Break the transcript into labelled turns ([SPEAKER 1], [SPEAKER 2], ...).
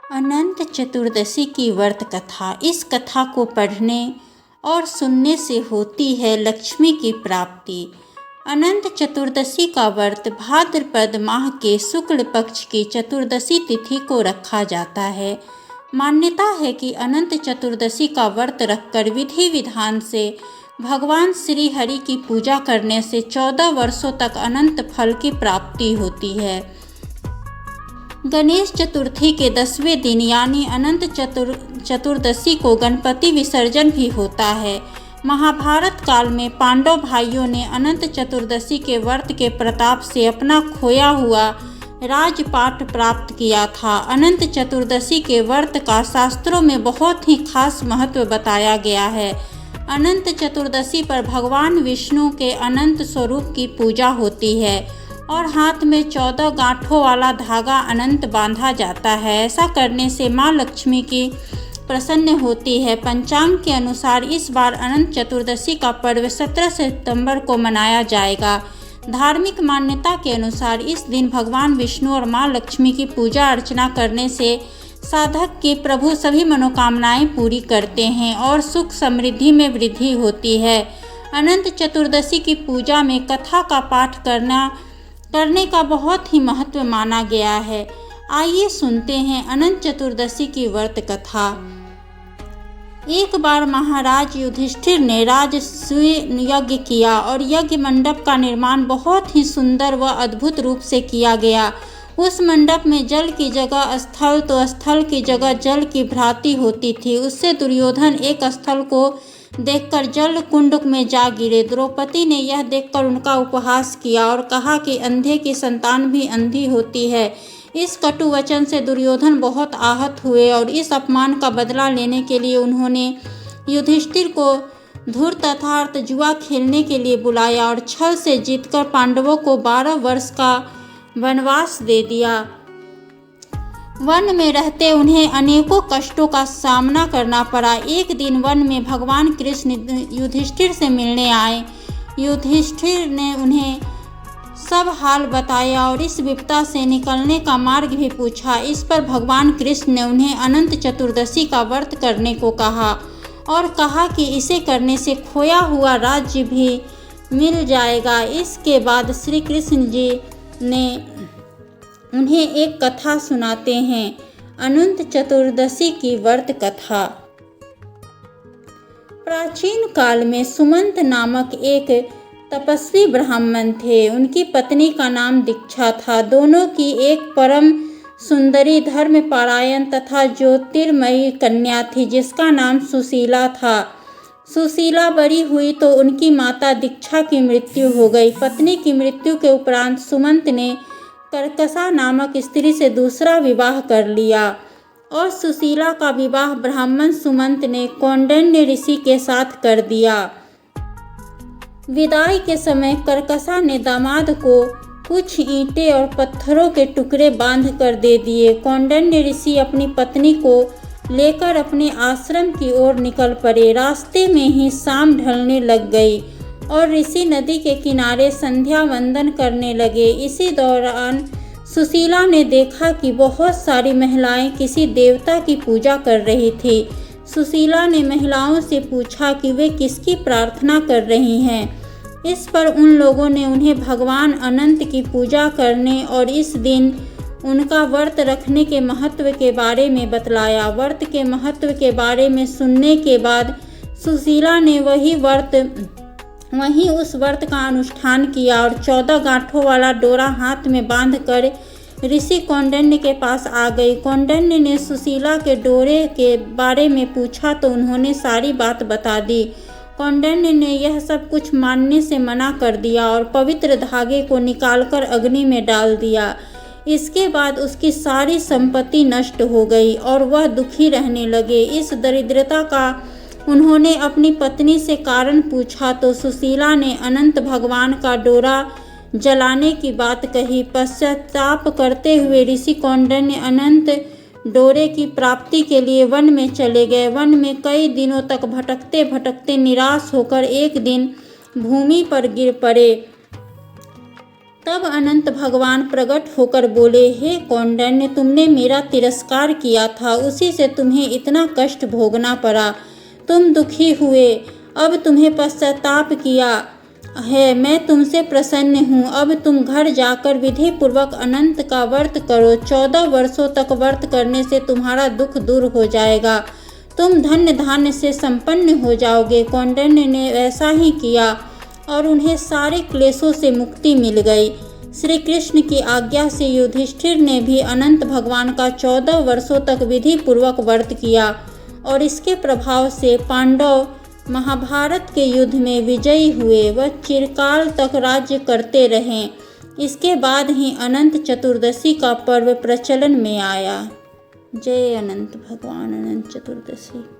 [SPEAKER 1] अनंत चतुर्दशी की व्रत कथा। इस कथा को पढ़ने और सुनने से होती है लक्ष्मी की प्राप्ति। अनंत चतुर्दशी का व्रत भाद्रपद माह के शुक्ल पक्ष की चतुर्दशी तिथि को रखा जाता है। मान्यता है कि अनंत चतुर्दशी का व्रत रखकर विधि विधान से भगवान श्री हरि की पूजा करने से 14 वर्षों तक अनंत फल की प्राप्ति होती है। गणेश चतुर्थी के 10वें दिन यानी अनंत चतुर्दशी को गणपति विसर्जन भी होता है। महाभारत काल में पांडव भाइयों ने अनंत चतुर्दशी के व्रत के प्रताप से अपना खोया हुआ राजपाट प्राप्त किया था। अनंत चतुर्दशी के व्रत का शास्त्रों में बहुत ही खास महत्व बताया गया है। अनंत चतुर्दशी पर भगवान विष्णु के अनंत स्वरूप की पूजा होती है और हाथ में 14 गांठों वाला धागा अनंत बांधा जाता है। ऐसा करने से माँ लक्ष्मी की प्रसन्न होती है। पंचांग के अनुसार इस बार अनंत चतुर्दशी का पर्व 17 सितंबर को मनाया जाएगा। धार्मिक मान्यता के अनुसार इस दिन भगवान विष्णु और माँ लक्ष्मी की पूजा अर्चना करने से साधक के प्रभु सभी मनोकामनाएं पूरी करते हैं और सुख समृद्धि में वृद्धि होती है। अनंत चतुर्दशी की पूजा में कथा का पाठ करने का बहुत ही महत्व माना गया है। आइए सुनते हैं अनंत चतुर्दशी की व्रत कथा। एक बार महाराज युधिष्ठिर ने राजसूय यज्ञ किया और यज्ञ मंडप का निर्माण बहुत ही सुंदर व अद्भुत रूप से किया गया। उस मंडप में जल की जगह स्थल तो स्थल की जगह जल की भ्रांति होती थी। उससे दुर्योधन एक स्थल को देखकर जल कुंड में जा गिरे। द्रौपदी ने यह देखकर उनका उपहास किया और कहा कि अंधे की संतान भी अंधी होती है। इस कटु वचन से दुर्योधन बहुत आहत हुए और इस अपमान का बदला लेने के लिए उन्होंने युधिष्ठिर को धूर तथा जुआ खेलने के लिए बुलाया और छल से जीतकर पांडवों को 12 वर्ष का वनवास दे दिया। वन में रहते उन्हें अनेकों कष्टों का सामना करना पड़ा। एक दिन वन में भगवान कृष्ण युधिष्ठिर से मिलने आए। युधिष्ठिर ने उन्हें सब हाल बताया और इस विपदा से निकलने का मार्ग भी पूछा। इस पर भगवान कृष्ण ने उन्हें अनंत चतुर्दशी का व्रत करने को कहा और कहा कि इसे करने से खोया हुआ राज्य भी मिल जाएगा। इसके बाद श्री कृष्ण जी ने उन्हें एक कथा सुनाते हैं। अनंत चतुर्दशी की व्रत कथा। प्राचीन काल में सुमंत नामक एक तपस्वी ब्राह्मण थे। उनकी पत्नी का नाम दीक्षा था। दोनों की एक परम सुंदरी धर्मपरायण तथा ज्योतिर्मयी कन्या थी जिसका नाम सुशीला था। सुशीला बड़ी हुई तो उनकी माता दीक्षा की मृत्यु हो गई। पत्नी की मृत्यु के उपरांत सुमंत ने कर्कशा नामक स्त्री से दूसरा विवाह कर लिया और सुशीला का विवाह ब्राह्मण सुमंत ने कौंडिन्य ऋषि के साथ कर दिया। विदाई के समय कर्कशा ने दामाद को कुछ ईंटें और पत्थरों के टुकड़े बांध कर दे दिए। कौंडिन्य ऋषि अपनी पत्नी को लेकर अपने आश्रम की ओर निकल पड़े। रास्ते में ही शाम ढलने लग गई और ऋषि नदी के किनारे संध्या वंदन करने लगे। इसी दौरान सुशीला ने देखा कि बहुत सारी महिलाएं किसी देवता की पूजा कर रही थी। सुशीला ने महिलाओं से पूछा कि वे किसकी प्रार्थना कर रही हैं। इस पर उन लोगों ने उन्हें भगवान अनंत की पूजा करने और इस दिन उनका व्रत रखने के महत्व के बारे में बतलाया। व्रत के महत्व के बारे में सुनने के बाद सुशीला ने वहीं उस व्रत का अनुष्ठान किया और 14 गांठों वाला डोरा हाथ में बांधकर ऋषि कौंडिन्य के पास आ गई। कौंडिन्य ने सुशीला के डोरे के बारे में पूछा तो उन्होंने सारी बात बता दी। कौंडिन्य ने यह सब कुछ मानने से मना कर दिया और पवित्र धागे को निकालकर अग्नि में डाल दिया। इसके बाद उसकी सारी संपत्ति नष्ट हो गई और वह दुखी रहने लगे। इस दरिद्रता का उन्होंने अपनी पत्नी से कारण पूछा तो सुशीला ने अनंत भगवान का डोरा जलाने की बात कही। पश्चाताप करते हुए ऋषि कौंडिन्य अनंत डोरे की प्राप्ति के लिए वन में चले गए। वन में कई दिनों तक भटकते भटकते निराश होकर एक दिन भूमि पर गिर पड़े। तब अनंत भगवान प्रकट होकर बोले, हे कौंडिन्य, तुमने मेरा तिरस्कार किया था, उसी से तुम्हें इतना कष्ट भोगना पड़ा। तुम दुखी हुए, अब तुम्हें पश्चाताप किया है। मैं तुमसे प्रसन्न हूँ। अब तुम घर जाकर विधि पूर्वक अनंत का व्रत करो। 14 वर्षों तक व्रत करने से तुम्हारा दुख दूर हो जाएगा। तुम धन्य धान्य से संपन्न हो जाओगे। कौंडिन्य ने ऐसा ही किया और उन्हें सारे क्लेशों से मुक्ति मिल गई। श्री कृष्ण की आज्ञा से युधिष्ठिर ने भी अनंत भगवान का 14 वर्षों तक विधि पूर्वक व्रत किया और इसके प्रभाव से पांडव महाभारत के युद्ध में विजयी हुए। वह चिरकाल तक राज्य करते रहे। इसके बाद ही अनंत चतुर्दशी का पर्व प्रचलन में आया। जय अनंत भगवान अनंत चतुर्दशी।